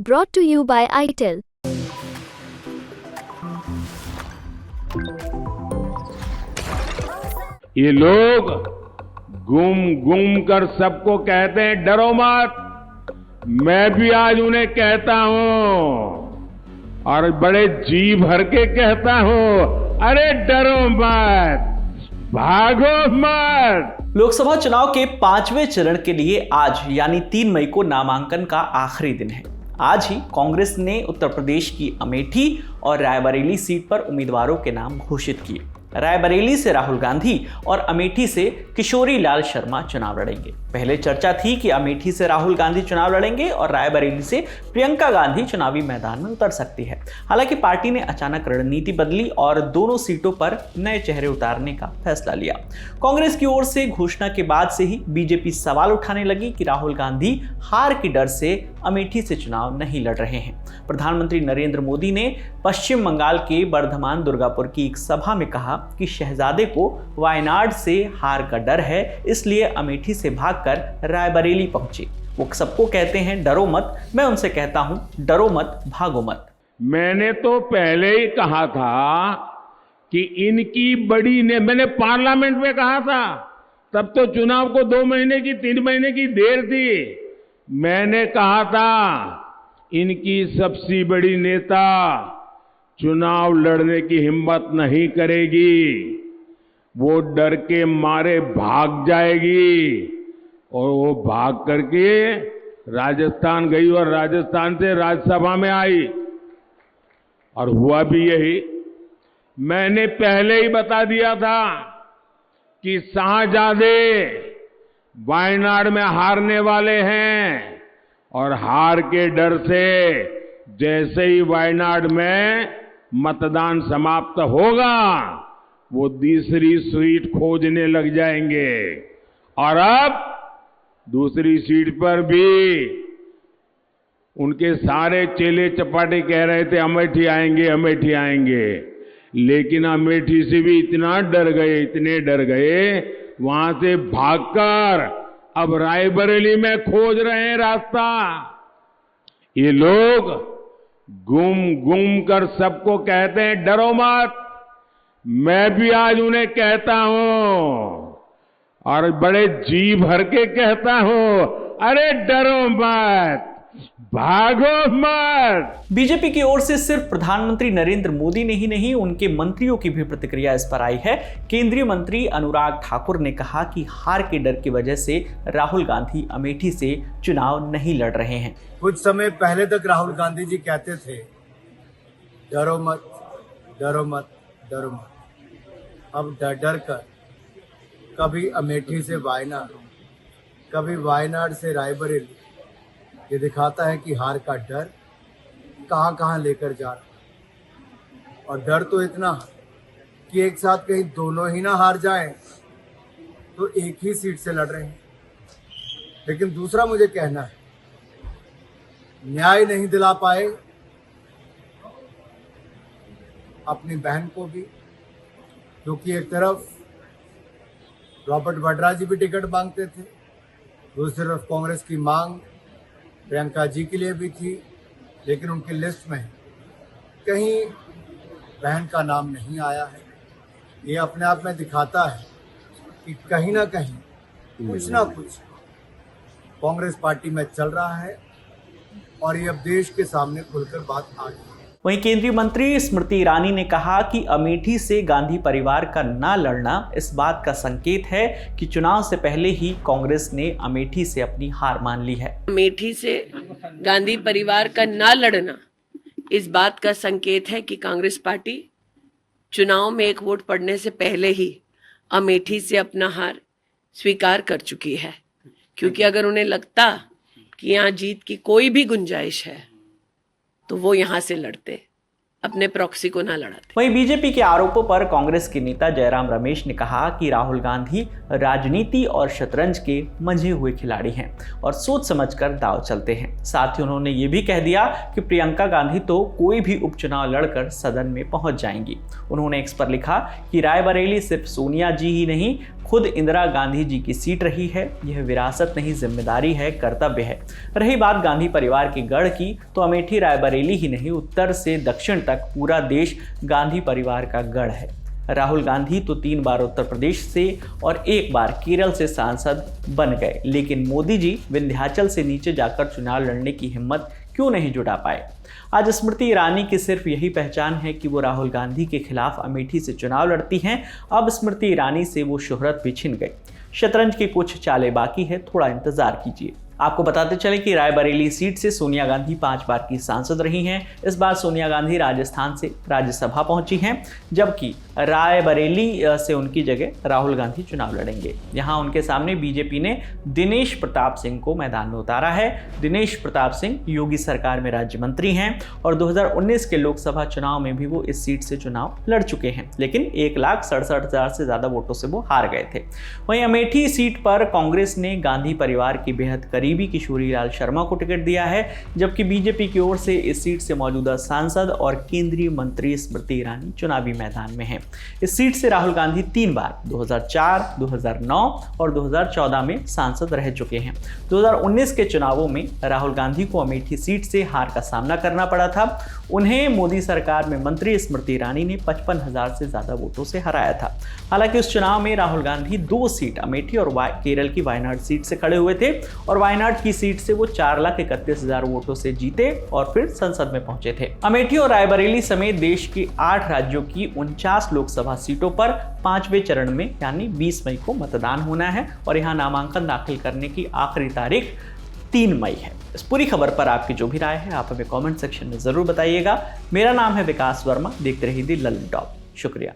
Brought to you by ITEL. ये लोग घूम घूम कर सबको कहते हैं डरो मत। मैं भी आज उन्हें कहता हूं और बड़े जी भर के कहता हूं, अरे डरो मत, भागो मत। लोकसभा चुनाव के 5वें चरण के लिए आज यानी 3 मई को नामांकन का आखिरी दिन है। आज ही कांग्रेस ने उत्तर प्रदेश की अमेठी और रायबरेली सीट पर उम्मीदवारों के नाम घोषित किए। रायबरेली से राहुल गांधी और अमेठी से किशोरी लाल शर्मा चुनाव लड़ेंगे। पहले चर्चा थी कि अमेठी से राहुल गांधी चुनाव लड़ेंगे और रायबरेली से प्रियंका गांधी चुनावी मैदान में उतर सकती है। हालांकि पार्टी ने अचानक रणनीति बदली और दोनों सीटों पर नए चेहरे उतारने का फैसला लिया। कांग्रेस की ओर से घोषणा के बाद से ही बीजेपी सवाल उठाने लगी कि राहुल गांधी हार के डर से अमेठी से चुनाव नहीं लड़ रहे हैं। प्रधानमंत्री नरेंद्र मोदी ने पश्चिम बंगाल के बर्धमान दुर्गापुर की एक सभा में कहा कि शहजादे को वायनाड से हार का डर है, इसलिए अमेठी से भागकर रायबरेली पहुंचे। वो सबको कहते हैं डरो मत, मैं उनसे कहता हूं डरो मत, भागो मत। मैंने तो पहले ही कहा था कि इनकी मैंने पार्लियामेंट में कहा था, तब तो चुनाव को 2 महीने की 3 महीने की देर थी। मैंने कहा था इनकी सबसे बड़ी नेता चुनाव लड़ने की हिम्मत नहीं करेगी, वो डर के मारे भाग जाएगी। और वो भाग करके राजस्थान गई और राजस्थान से राज्यसभा में आई और हुआ भी यही। मैंने पहले ही बता दिया था कि शाहजादे वायनाड में हारने वाले हैं और हार के डर से जैसे ही वायनाड में मतदान समाप्त होगा वो दूसरी सीट खोजने लग जाएंगे। और अब दूसरी सीट पर भी उनके सारे चेले चपाटे कह रहे थे अमेठी आएंगे, अमेठी आएंगे, लेकिन अमेठी से भी इतने डर गए, वहां से भागकर अब रायबरेली में खोज रहे हैं रास्ता। ये लोग घूम घूम कर सबको कहते हैं डरो मत। मैं भी आज उन्हें कहता हूं और बड़े जी भर के कहता हूं, अरे डरो मत, भागो मत। बीजेपी की ओर से सिर्फ प्रधानमंत्री नरेंद्र मोदी ने ही नहीं, उनके मंत्रियों की भी प्रतिक्रिया इस पर आई है। केंद्रीय मंत्री अनुराग ठाकुर ने कहा कि हार के डर की वजह से राहुल गांधी अमेठी से चुनाव नहीं लड़ रहे हैं। कुछ समय पहले तक राहुल गांधी जी कहते थे डरो मत, डरो मत, डरो मत। अब डर डर कर कभी अमेठी से वायनाड, कभी वायनाड से रायबरेली, ये दिखाता है कि हार का डर कहां कहां लेकर जा रहा। और डर तो इतना कि एक साथ कहीं दोनों ही ना हार जाएं, तो एक ही सीट से लड़ रहे हैं। लेकिन दूसरा मुझे कहना है, न्याय नहीं दिला पाए अपनी बहन को भी, क्योंकि एक तरफ रॉबर्ट वाड्रा जी भी टिकट मांगते थे, दूसरी तरफ कांग्रेस की मांग प्रियंका जी के लिए भी थी, लेकिन उनकी लिस्ट में कहीं बहन का नाम नहीं आया है। ये अपने आप में दिखाता है कि कहीं ना कहीं कुछ ना कुछ कांग्रेस पार्टी में चल रहा है और ये अब देश के सामने खुलकर बात आ गई। वहीं केंद्रीय मंत्री स्मृति ईरानी ने कहा कि अमेठी से गांधी परिवार का ना लड़ना इस बात का संकेत है कि चुनाव से पहले ही कांग्रेस ने अमेठी से अपनी हार मान ली है। अमेठी से गांधी परिवार का ना लड़ना इस बात का संकेत है कि कांग्रेस पार्टी चुनाव में एक वोट पड़ने से पहले ही अमेठी से अपना हार स्वीकार कर चुकी है, क्योंकि अगर उन्हें लगता कि यहाँ जीत की कोई भी गुंजाइश है तो वो यहाँ से लड़ते, अपने प्रॉक्सी को ना लड़ाते। वहीं बीजेपी के आरोपों पर कांग्रेस के नेता जयराम रमेश ने कहा कि राहुल गांधी राजनीति और शतरंज के मंझे हुए खिलाड़ी हैं और सोच समझकर दांव चलते हैं। साथ ही उन्होंने ये भी कह दिया कि प्रियंका गांधी तो कोई भी उपचुनाव लड़कर सदन में पहुंच जाएंगी। उन्होंने एक्स पर लिखा कि रायबरेली सिर्फ सोनिया जी ही नहीं, खुद इंदिरा गांधी जी की सीट रही है। यह विरासत नहीं, जिम्मेदारी है, कर्तव्य है। रही बात गांधी परिवार के गढ़ की, तो अमेठी रायबरेली ही नहीं, उत्तर से दक्षिण तक पूरा देश गांधी परिवार का गढ़ है। राहुल गांधी तो 3 बार उत्तर प्रदेश से और 1 बार केरल से सांसद बन गए, लेकिन मोदी जी विंध्याचल से नीचे जाकर चुनाव लड़ने की हिम्मत क्यों नहीं जुटा पाए। आज स्मृति ईरानी की सिर्फ यही पहचान है कि वो राहुल गांधी के खिलाफ अमेठी से चुनाव लड़ती हैं। अब स्मृति ईरानी से वो शोहरत भी छिन गई। शतरंज की कुछ चालें बाकी है, थोड़ा इंतजार कीजिए। आपको बताते चले कि रायबरेली सीट से सोनिया गांधी 5 बार की सांसद रही हैं। इस बार सोनिया गांधी राजस्थान से राज्यसभा पहुंची हैं, जबकि रायबरेली से उनकी जगह राहुल गांधी चुनाव लड़ेंगे। यहां उनके सामने बीजेपी ने दिनेश प्रताप सिंह को मैदान में उतारा है। दिनेश प्रताप सिंह योगी सरकार में राज्य मंत्री हैं और 2019 के लोकसभा चुनाव में भी वो इस सीट से चुनाव लड़ चुके हैं, लेकिन 1,67,000 से ज्यादा वोटों से वो हार गए थे। वहीं अमेठी सीट पर कांग्रेस ने गांधी परिवार की बेहद करीबी किशोरी लाल शर्मा को टिकट दिया है, जबकि बीजेपी की ओर से इस सीट से मौजूदा सांसद और केंद्रीय मंत्री स्मृति ईरानी चुनावी मैदान में हैं। इस सीट से राहुल गांधी 3 बार 2004, 2009 और 2014 में सांसद रह चुके हैं। 2019 के चुनावों में राहुल गांधी को अमेठी सीट से हार का सामना करना पड़ा था। उन्हें मोदी सरकार में मंत्री स्मृति ईरानी ने 55,000 से ज्यादा वोटों से हराया था। हालांकि उस चुनाव में राहुल गांधी 2 सीट अमेठी और केरल की वायनाड सीट से खड़े हुए थे और वायनाड की सीट से वो 4,31,000 वोटों से जीते और फिर संसद में पहुंचे थे। अमेठी और रायबरेली समेत देश की 8 राज्यों की 49 लोकसभा सीटों पर 5वें चरण में यानी 20 मई को मतदान होना है और यहाँ नामांकन दाखिल करने की आखिरी तारीख 3 मई है। इस पूरी खबर पर आपकी जो भी राय है आप हमें कमेंट सेक्शन में जरूर बताइएगा। मेरा नाम है विकास वर्मा, देखते रहिए दी ललन टॉप। शुक्रिया।